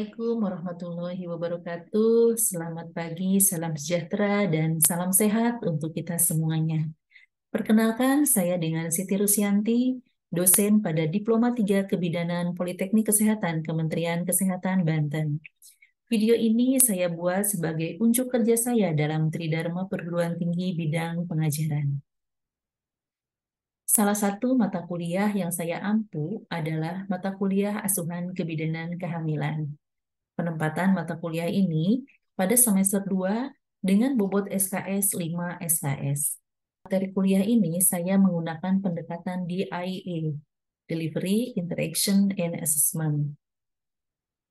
Assalamualaikum warahmatullahi wabarakatuh. Selamat pagi, salam sejahtera, dan salam sehat untuk kita semuanya. Perkenalkan, saya dengan Siti Rusyanti, dosen pada Diploma 3 Kebidanan Politeknik Kesehatan Kementerian Kesehatan Banten. Video ini saya buat sebagai unjuk kerja saya dalam Tridharma Perguruan Tinggi bidang pengajaran. Salah satu mata kuliah yang saya ampu adalah mata kuliah asuhan kebidanan kehamilan. Penempatan mata kuliah ini pada semester 2 dengan bobot SKS 5 SKS. Materi kuliah ini saya menggunakan pendekatan DIA, Delivery, Interaction, and Assessment.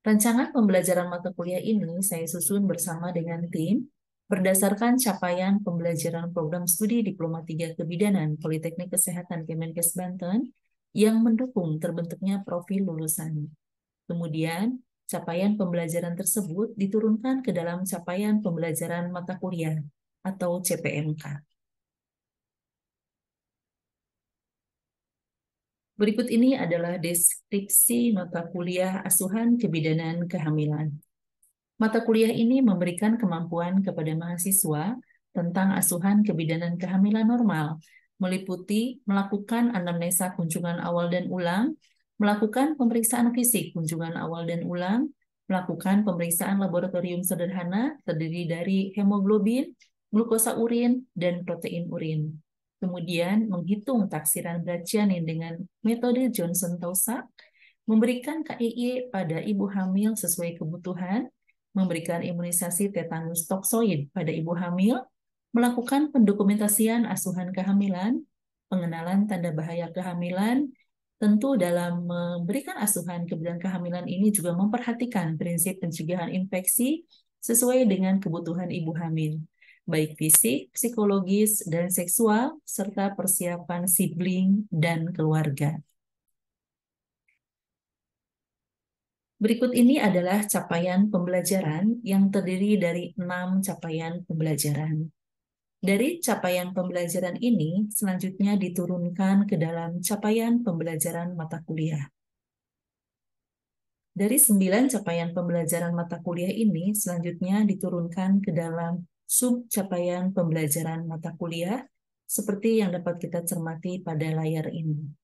Rancangan pembelajaran mata kuliah ini saya susun bersama dengan tim berdasarkan capaian pembelajaran program studi Diploma 3 Kebidanan Politeknik Kesehatan Kemenkes Banten yang mendukung terbentuknya profil lulusan. Kemudian, capaian pembelajaran tersebut diturunkan ke dalam capaian pembelajaran mata kuliah atau CPMK. Berikut ini adalah deskripsi mata kuliah asuhan kebidanan kehamilan. Mata kuliah ini memberikan kemampuan kepada mahasiswa tentang asuhan kebidanan kehamilan normal, meliputi melakukan anamnesa kunjungan awal dan ulang, melakukan pemeriksaan fisik kunjungan awal dan ulang, melakukan pemeriksaan laboratorium sederhana terdiri dari hemoglobin, glukosa urin, dan protein urin. Kemudian menghitung taksiran berat janin dengan metode Johnson-Taussig, memberikan KIY pada ibu hamil sesuai kebutuhan, memberikan imunisasi tetanus toksoid pada ibu hamil, melakukan pendokumentasian asuhan kehamilan, pengenalan tanda bahaya kehamilan. Tentu dalam memberikan asuhan kebidanan kehamilan ini juga memperhatikan prinsip pencegahan infeksi sesuai dengan kebutuhan ibu hamil, baik fisik, psikologis, dan seksual, serta persiapan sibling dan keluarga. Berikut ini adalah capaian pembelajaran yang terdiri dari 6 capaian pembelajaran. Dari capaian pembelajaran ini, selanjutnya diturunkan ke dalam capaian pembelajaran mata kuliah. Dari 9 capaian pembelajaran mata kuliah ini, selanjutnya diturunkan ke dalam sub-capaian pembelajaran mata kuliah, seperti yang dapat kita cermati pada layar ini.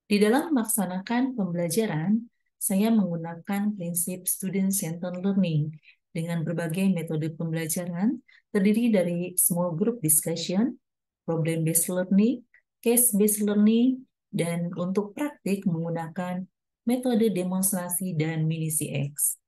Di dalam melaksanakan pembelajaran, saya menggunakan prinsip student-centered learning dengan berbagai metode pembelajaran terdiri dari small group discussion, problem-based learning, case-based learning, dan untuk praktik menggunakan metode demonstrasi dan mini CX.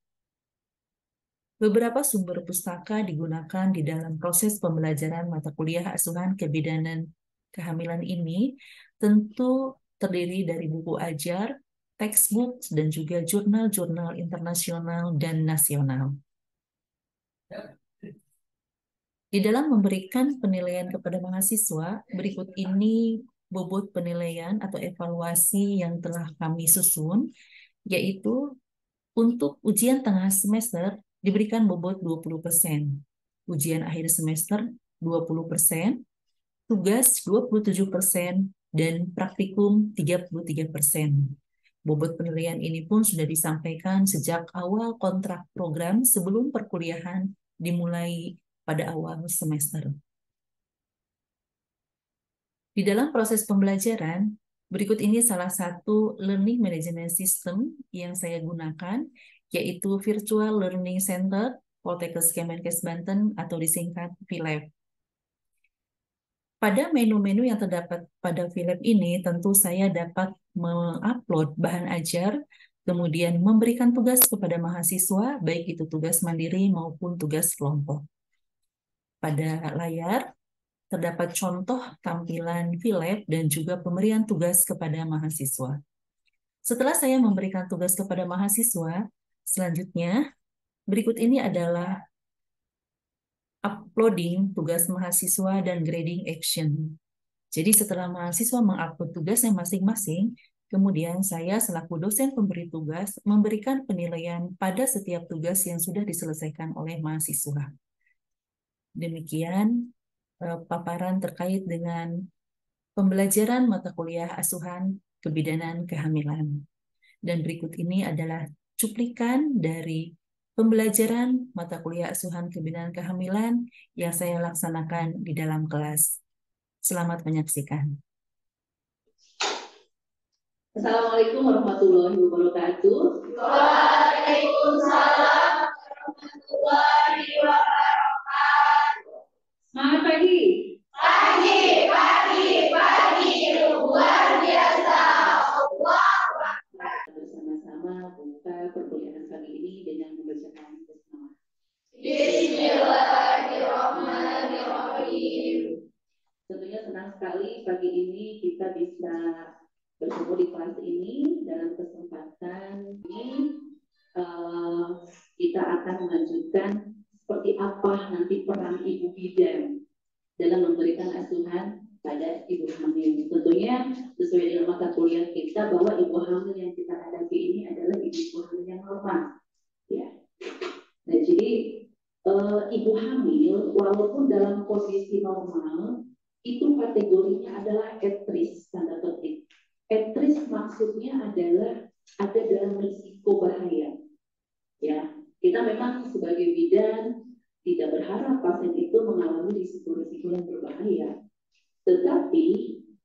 Beberapa sumber pustaka digunakan di dalam proses pembelajaran mata kuliah asuhan kebidanan kehamilan ini, tentu terdiri dari buku ajar, textbook, dan juga jurnal-jurnal internasional dan nasional. Di dalam memberikan penilaian kepada mahasiswa, berikut ini bobot penilaian atau evaluasi yang telah kami susun, yaitu untuk ujian tengah semester diberikan bobot 20%, ujian akhir semester 20%, tugas 27%, dan praktikum 33%. Bobot penilaian ini pun sudah disampaikan sejak awal kontrak program sebelum perkuliahan dimulai pada awal semester. Di dalam proses pembelajaran, berikut ini salah satu learning management system yang saya gunakan, yaitu Virtual Learning Center Poltekkes Kemenkes Banten atau disingkat VLab. Pada menu-menu yang terdapat pada VLab ini, tentu saya dapat mengupload bahan ajar, kemudian memberikan tugas kepada mahasiswa, baik itu tugas mandiri maupun tugas kelompok. Pada layar, terdapat contoh tampilan VLab dan juga pemberian tugas kepada mahasiswa. Setelah saya memberikan tugas kepada mahasiswa, selanjutnya berikut ini adalah uploading tugas mahasiswa dan grading action. Jadi setelah mahasiswa mengupload tugasnya masing-masing, kemudian saya selaku dosen pemberi tugas memberikan penilaian pada setiap tugas yang sudah diselesaikan oleh mahasiswa. Demikian paparan terkait dengan pembelajaran mata kuliah asuhan kebidanan kehamilan. Dan berikut ini adalah cuplikan dari pembelajaran mata kuliah asuhan kebidanan kehamilan yang saya laksanakan di dalam kelas. Selamat menyaksikan. Assalamualaikum warahmatullahi wabarakatuh. Waalaikumsalam warahmatullahi wabarakatuh. Selamat pagi. Pagi, luar biasa. Bersama-sama buka perkuliahan kali ini dengan membacakan basmalah. Bismillahirrahmanirrahim. Tentunya senang sekali pagi ini kita bisa bertemu di kelas ini. Dalam kesempatan ini kita akan melanjutkan seperti apa nanti peran ibu bidan dalam memberikan asuhan pada ibu hamil. Tentunya sesuai dengan mata kuliah kita bahwa ibu hamil yang kita hadapi ini adalah ibu hamil yang normal, ya. Nah, jadi ibu hamil walaupun dalam kondisi normal itu kategorinya adalah at-risk, tanda petik. At-risk maksudnya adalah ada dalam risiko bahaya. Ya, kita memang sebagai bidan tidak berharap pasien itu mengalami risiko-risiko yang berbahaya. Tetapi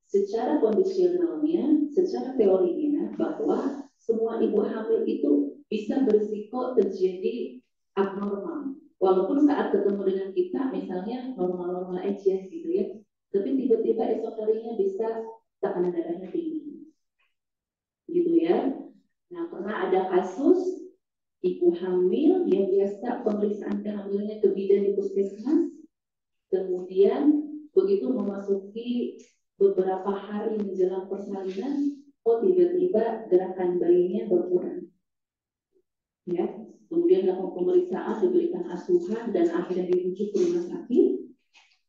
secara kondisionalnya, secara teorinya bahwa semua ibu hamil itu bisa berisiko terjadi abnormal. Walaupun saat ketemu dengan kita misalnya normal-normal aja gitu ya. Tapi tiba-tiba esok harinya bisa tekanan darahnya tinggi. Gitu ya. Nah, pernah ada kasus ibu hamil yang biasa pemeriksaan kehamilannya ke bidan di puskesmas, kemudian begitu memasuki beberapa hari menjelang persalinan, tiba-tiba gerakan bayinya berkurang. Ya, kemudian lakukan pemeriksaan, diberikan asuhan, dan akhirnya dirujuk ke rumah sakit.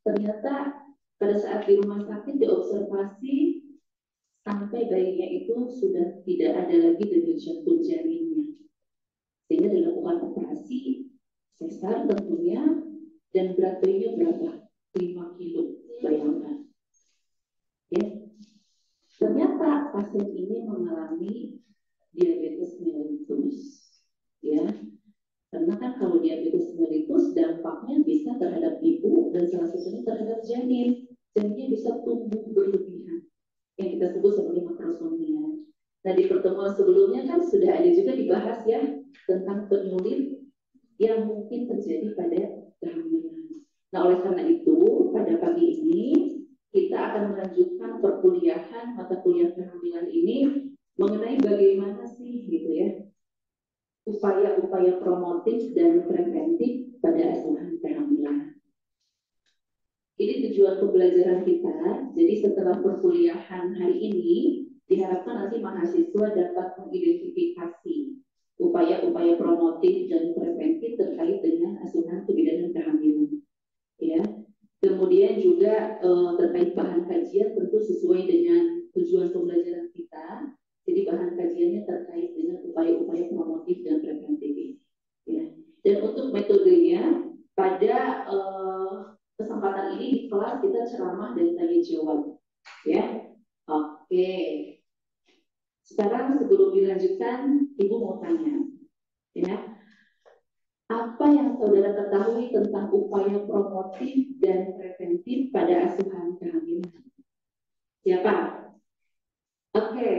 Ternyata pada saat di rumah sakit diobservasi sampai bayinya itu sudah tidak ada lagi denyut jantung janinnya. Sehingga dilakukan operasi sesar tentunya, dan berat bayinya berapa? 5 kilo, bayangkan. Ya. Ternyata pasien ini mengalami diabetes mellitus. Ya. Karena kan kalau diabetes mellitus dampaknya bisa terhadap ibu dan salah satunya terhadap janin. Janinnya bisa tumbuh berlebihan, yang kita sebut sebagai makrosomia. Nah, di pertemuan sebelumnya kan sudah ada juga dibahas ya tentang penyulit yang mungkin terjadi pada kehamilan. Nah, oleh karena itu pada pagi ini kita akan melanjutkan perkuliahan mata kuliah kehamilan ini mengenai bagaimana sih gitu ya upaya-upaya promotif dan preventif pada asuhan kehamilan. Ini tujuan pembelajaran kita. Jadi setelah perkuliahan hari ini diharapkan nanti mahasiswa dapat mengidentifikasi upaya-upaya promotif dan preventif terkait dengan asuhan kebidanan kehamilan. Ya. Kemudian juga terkait bahan kajian tentu sesuai dengan tujuan pembelajaran kita. Jadi bahan kajiannya terkait dengan upaya-upaya promotif dan preventif. Ya. Dan untuk metodenya pada kesempatan ini di kelas kita ceramah dan tanya jawab. Ya, oke. Sekarang sebelum dilanjutkan, Ibu mau tanya, ya, apa yang saudara ketahui tentang upaya promotif dan preventif pada asuhan kehamilan? Siapa? Oke,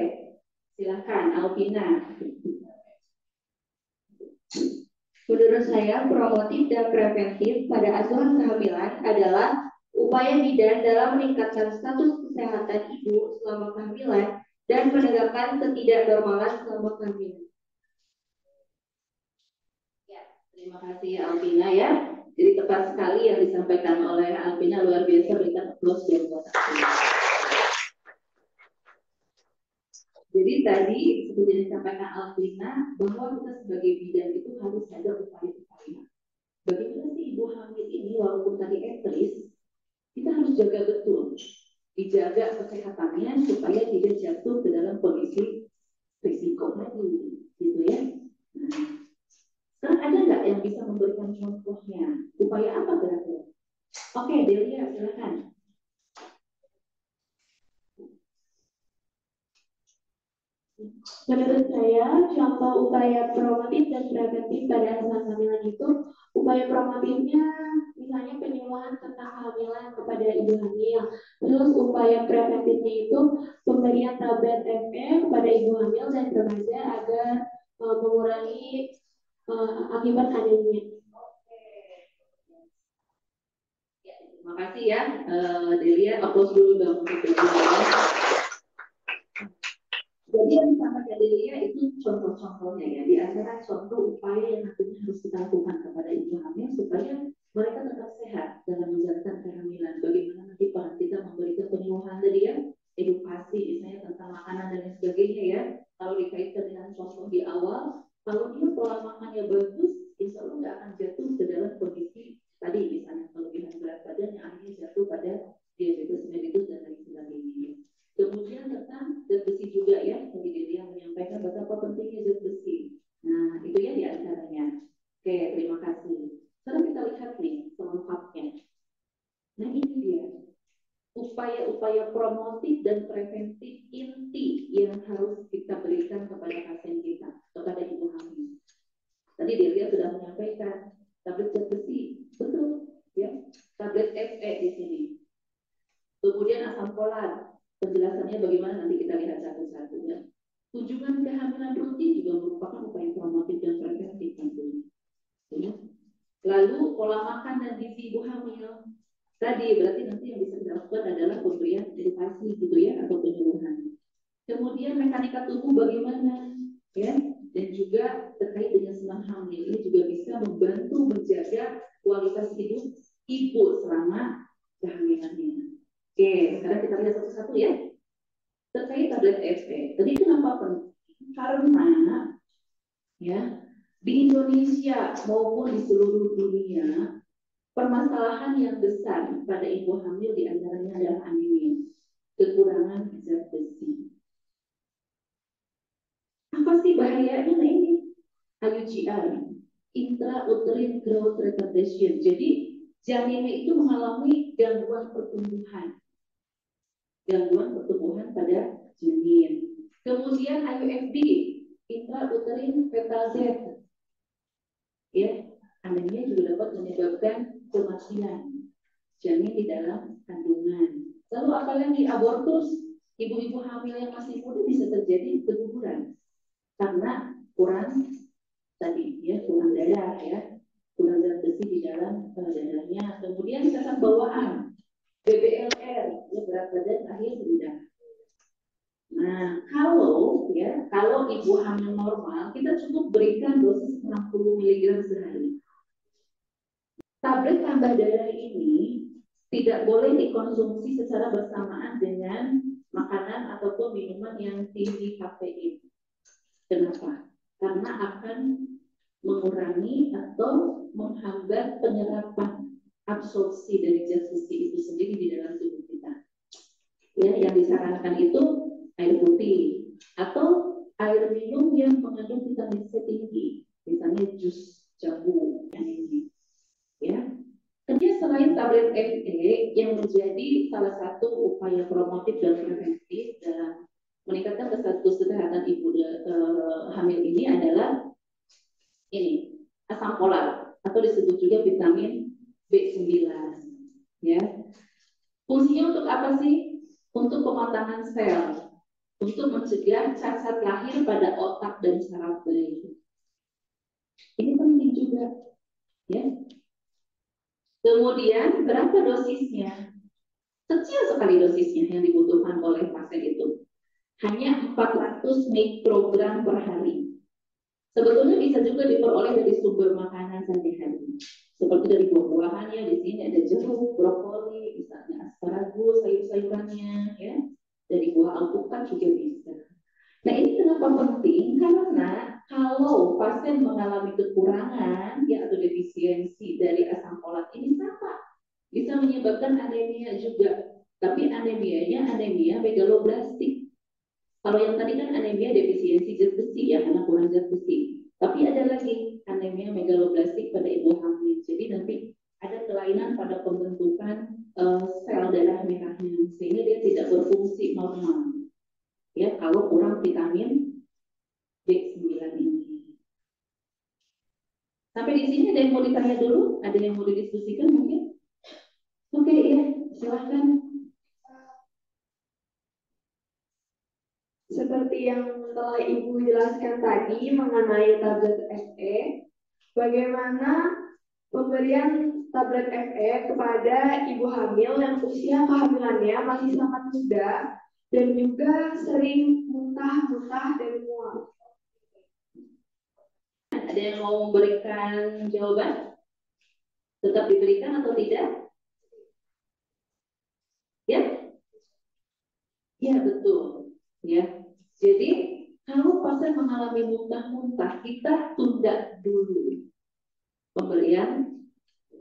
silakan Alvina. Menurut saya, promotif dan preventif pada asuhan kehamilan adalah upaya bidan dalam meningkatkan status kesehatan ibu selama kehamilan dan menegakkan ketidaknormalan selama kehamilan. Ya, terima kasih Alvina ya. Jadi tepat sekali yang disampaikan oleh Alvina, luar biasa, berikan aplaus dan buat Alvina. Jadi tadi seperti yang disampaikan Alvina bahwa kita sebagai bidan itu harus ada upaya-upaya. Bagaimana sih ibu hamil ini walaupun tadi at-risk, kita harus jaga betul, dijaga kesehatannya supaya tidak jatuh ke dalam kondisi risiko tadi, gitu ya. Nah, sekarang ada nggak yang bisa memberikan contohnya? Upaya apa kira-kira? Oke, Delia, silakan. Menurut saya, contoh upaya promotif dan preventif pada asuhan kehamilan itu, upaya promotifnya misalnya penyuluhan tentang kehamilan kepada ibu hamil. Terus upaya preventifnya itu pemberian tablet FE kepada ibu hamil dan remaja agar mengurangi akibat anemia. Ya, terima kasih ya, Delia. Applause dulu dong untuk Delia. Jadi yang disampaikan Delia itu contoh-contohnya ya, di antara contoh upaya yang nantinya harus kita lakukan kepada ibu hamil supaya mereka tetap sehat dalam menjalankan kehamilan. Bagaimana nanti peran kita memberikan penyuluhan tadi ya, edukasi misalnya tentang makanan dan lain sebagainya ya. Kalau dikaitkan dengan contoh di awal, kalau dia pola makannya bagus, insya Allah nggak akan jatuh ke dalam kondisi tadi misalnya kelebihan berat badan yang akhirnya jatuh pada diabetes mellitus dan lain sebagainya. Kemudian tentang zat besi juga ya, tadi dia menyampaikan betapa pentingnya zat besi. Nah, itu ya di antaranya. Oke, terima kasih. Sekarang kita lihat nih selengkapnya. Nah, ini dia upaya-upaya promotif dan preventif inti yang harus kita berikan kepada pasien kita, kepada ibu hamil. Tadi dia sudah menyampaikan tablet zat besi, betul ya, tablet FE di sini. Kemudian asam folat, penjelasannya bagaimana nanti kita lihat satu-satu ya. Kunjungan kehamilan rutin juga merupakan upaya promotif dan preventif tentunya. Ya. Lalu pola makan dan gizi ibu hamil. Tadi berarti nanti yang bisa kita lakukan adalah pemberian edukasi gitu ya atau penyuluhan. Kemudian mekanika tubuh bagaimana ya, dan juga terkait dengan senam hamil ini juga bisa membantu menjaga kualitas hidup ibu selama kehamilannya. Oke, sekarang kita lihat satu-satu ya. Terkait tablet FE. Tadi kenapa penting? Karena ya di Indonesia maupun di seluruh dunia permasalahan yang besar pada ibu hamil di antaranya adalah anemia, kekurangan zat besi. Apa sih bahayanya ini? IUGR, intrauterine growth retardation. Jadi janinnya itu mengalami gangguan pertumbuhan pada janin. Kemudian IUFD, intrauterine fetal death, ya, anemia juga dapat menyebabkan kematian janin di dalam kandungan. Lalu apalagi abortus, ibu-ibu hamil yang masih muda bisa terjadi keguguran karena kurang tadi ya, kurang darah ya, kurang zat besi di dalam darahnya. Kemudian cacat bawaan, BBLR, ya, berat badan akhir rendah. Nah, kalau ibu hamil normal, kita cukup berikan dosis 60 mg sehari. Tablet tambah darah ini tidak boleh dikonsumsi secara bersamaan dengan makanan ataupun minuman yang tinggi kafein. Kenapa? Karena akan mengurangi atau menghambat penyerapan absorpsi dari zat besi itu sendiri di dalam tubuh kita. Ya, yang disarankan itu air putih atau air minum yang mengandung vitamin C tinggi, misalnya jus jambu ini. Ya, kemudian selain tablet FE yang menjadi salah satu upaya promotif dan preventif dalam meningkatkan kesehatan ibu hamil ini adalah ini asam folat atau disebut juga vitamin B9. Ya, fungsinya untuk apa sih? Untuk pematangan sel, untuk mencegah cacat lahir pada otak dan saraf bayi. Ini penting juga, ya. Kemudian berapa dosisnya? Kecil sekali dosisnya yang dibutuhkan oleh pasien itu. Hanya 400 mikrogram per hari. Sebetulnya bisa juga diperoleh dari sumber makanan sehari-hari. Seperti dari buah-buahannya, di sini ada jeruk, brokoli, misalnya asparagus, sayur-sayurannya, ya. Dari buah alpukat juga bisa. Nah, ini kenapa penting? Karena kalau pasien mengalami kekurangan ya atau defisiensi dari asam folat ini sama bisa menyebabkan anemia juga. Tapi anemianya anemia megaloblastik. Kalau yang tadi kan anemia defisiensi zat besi ya, karena kurang zat besi. Tapi ada lagi anemia megaloblastik pada ibu hamil. Jadi nanti ada kelainan pada pembentukan sel darah merahnya sehingga dia tidak berfungsi normal. ya kalau kurang vitamin B9 ini. Sampai di sini ada yang mau ditanya dulu? Ada yang mau didiskusikan mungkin? Oke, ya, silahkan. Seperti yang telah Ibu jelaskan tadi mengenai tablet FE, bagaimana pemberian tablet FE kepada ibu hamil yang usia kehamilannya masih sangat muda dan juga sering muntah-muntah dan mual. Ada yang mau memberikan jawaban? Tetap diberikan atau tidak? Ya? Ya, betul. Ya. Jadi, kalau pasien mengalami muntah-muntah, kita tunda dulu pemberian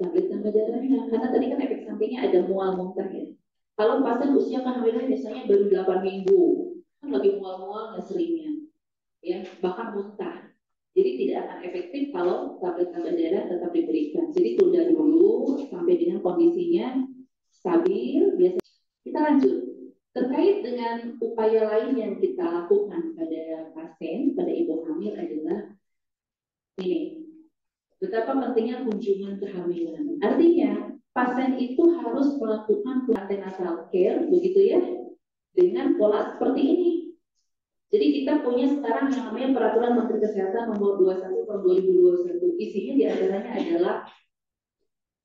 tablet tambah darahnya. Karena tadi kan efek sampingnya ada mual muntah ya. Kalau pasien usia kehamilan biasanya baru 8 minggu, kan lagi mual-mual nggak seringnya. Ya, bahkan muntah. Jadi tidak akan efektif kalau tablet tambah darah tetap diberikan. Jadi tunda dulu sampai dengan kondisinya stabil. Biasanya kita lanjut terkait dengan upaya lain yang kita lakukan pada pasien, pada ibu hamil adalah ini. Betapa pentingnya kunjungan kehamilan. Artinya pasien itu harus melakukan antenatal care, begitu ya, dengan pola seperti ini. Jadi kita punya sekarang yang namanya Peraturan Menteri Kesehatan Nomor 21 Tahun 2021. Isinya diantaranya adalah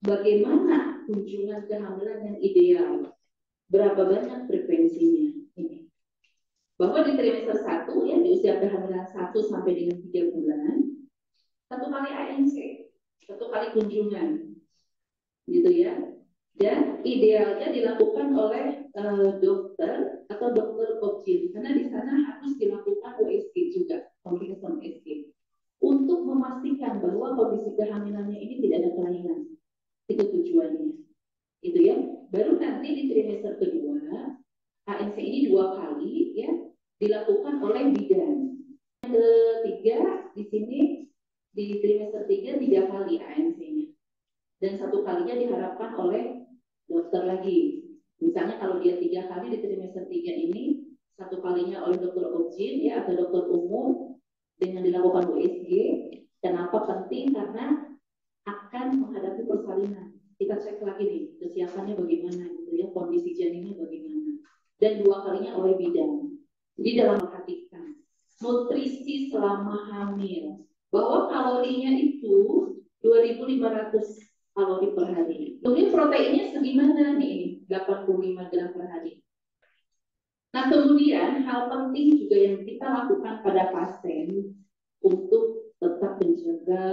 bagaimana kunjungan kehamilan yang ideal, berapa banyak frekuensinya. Ini. Bahwa di trimester 1 ya, di usia kehamilan 1 sampai dengan 3 bulan, 1 kali ANC, 1 kali kunjungan, gitu ya. Dan idealnya dilakukan oleh dokter atau dokter obgyn, karena di sana harus dilakukan USG juga, comprehensive USG, untuk memastikan bahwa kondisi kehamilannya ini tidak ada kelainan. Itu tujuannya, gitu ya. Baru nanti di trimester kedua, ANC ini 2 kali ya dilakukan oleh bidan. Yang ketiga di sini di trimester 3 3 kali ANC-nya, dan 1 kalinya diharapkan oleh dokter lagi. Misalnya kalau dia 3 kali di trimester 3 ini, 1 kalinya oleh dokter obgyn ya atau dokter umum dengan dilakukan USG. Kenapa penting? Karena akan menghadapi persalinan. Kita cek lagi nih kesiapannya bagaimana, gitu ya, kondisi janinnya bagaimana. Dan 2 kalinya oleh bidan. Jadi dalam perhatikan nutrisi selama hamil, bahwa kalorinya itu 2.500 kalori per hari. Kemudian proteinnya segimana nih? 85 gram per hari. Nah, kemudian hal penting juga yang kita lakukan pada pasien untuk tetap menjaga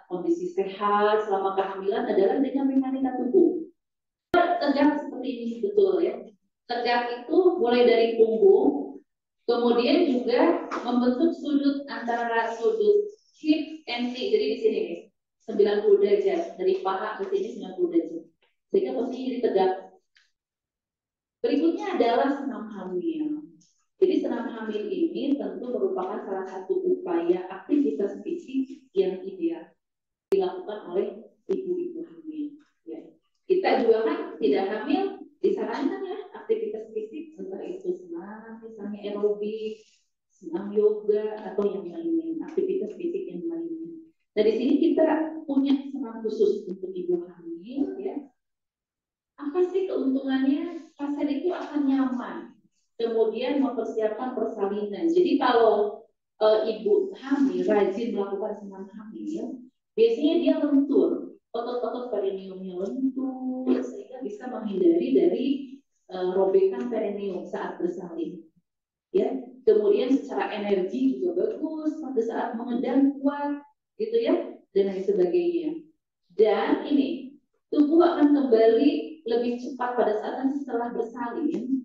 kondisi sehat selama kehamilan adalah dengan mekanika tubuh. Tegak seperti ini, betul ya. Tegak itu mulai dari punggung, kemudian juga membentuk sudut antara sudut hip and knee. Jadi di sini nih, 90 derajat dari paha ke sini 90 derajat. Sehingga posisinya jadi tegak. Berikutnya adalah senam hamil. Jadi senam hamil ini tentu merupakan salah satu upaya aktivitas fisik yang ideal dilakukan oleh ibu-ibu hamil. Ya. Kita juga kan tidak hamil disarankan ya aktivitas fisik, entah itu senam, misalnya aerobik, senam yoga atau yang lainnya, aktivitas fisik yang lainnya. Nah di sini kita punya senam khusus untuk ibu hamil ya. Apa sih keuntungannya? Pasien itu akan nyaman, kemudian mempersiapkan persalinan. Jadi kalau ibu hamil rajin melakukan senam hamil, biasanya dia lentur, otot-otot perineumnya lentur, sehingga bisa menghindari dari robekan perineum saat bersalin. Ya, kemudian secara energi juga bagus pada saat mengedang kuat, gitu ya, dan lain sebagainya. Dan ini tubuh akan kembali lebih cepat pada saat nanti setelah bersalin.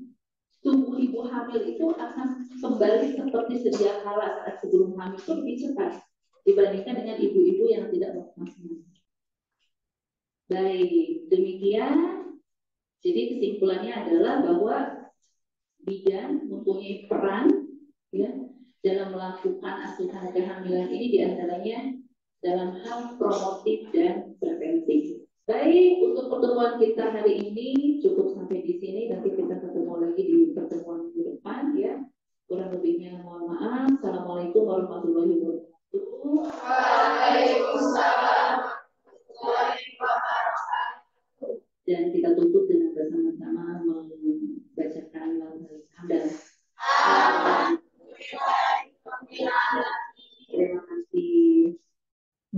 Tubuh ibu hamil itu akan kembali seperti sedia kala saat sebelum hamil itu lebih cepat dibandingkan dengan ibu-ibu yang tidak melakukan senam. Baik, demikian. Jadi kesimpulannya adalah bahwa bidan mempunyai peran ya dalam melakukan asuhan kehamilan ini, diantaranya dalam hal promotif dan preventif. Baik, untuk pertemuan kita hari ini cukup sampai di sini. Nanti kita ketemu lagi di pertemuan ke depan ya. Kurang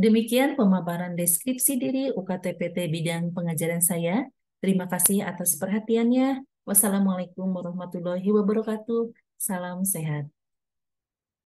Demikian pemaparan deskripsi diri UKTPT bidang pengajaran saya. Terima kasih atas perhatiannya. Wassalamualaikum warahmatullahi wabarakatuh. Salam sehat.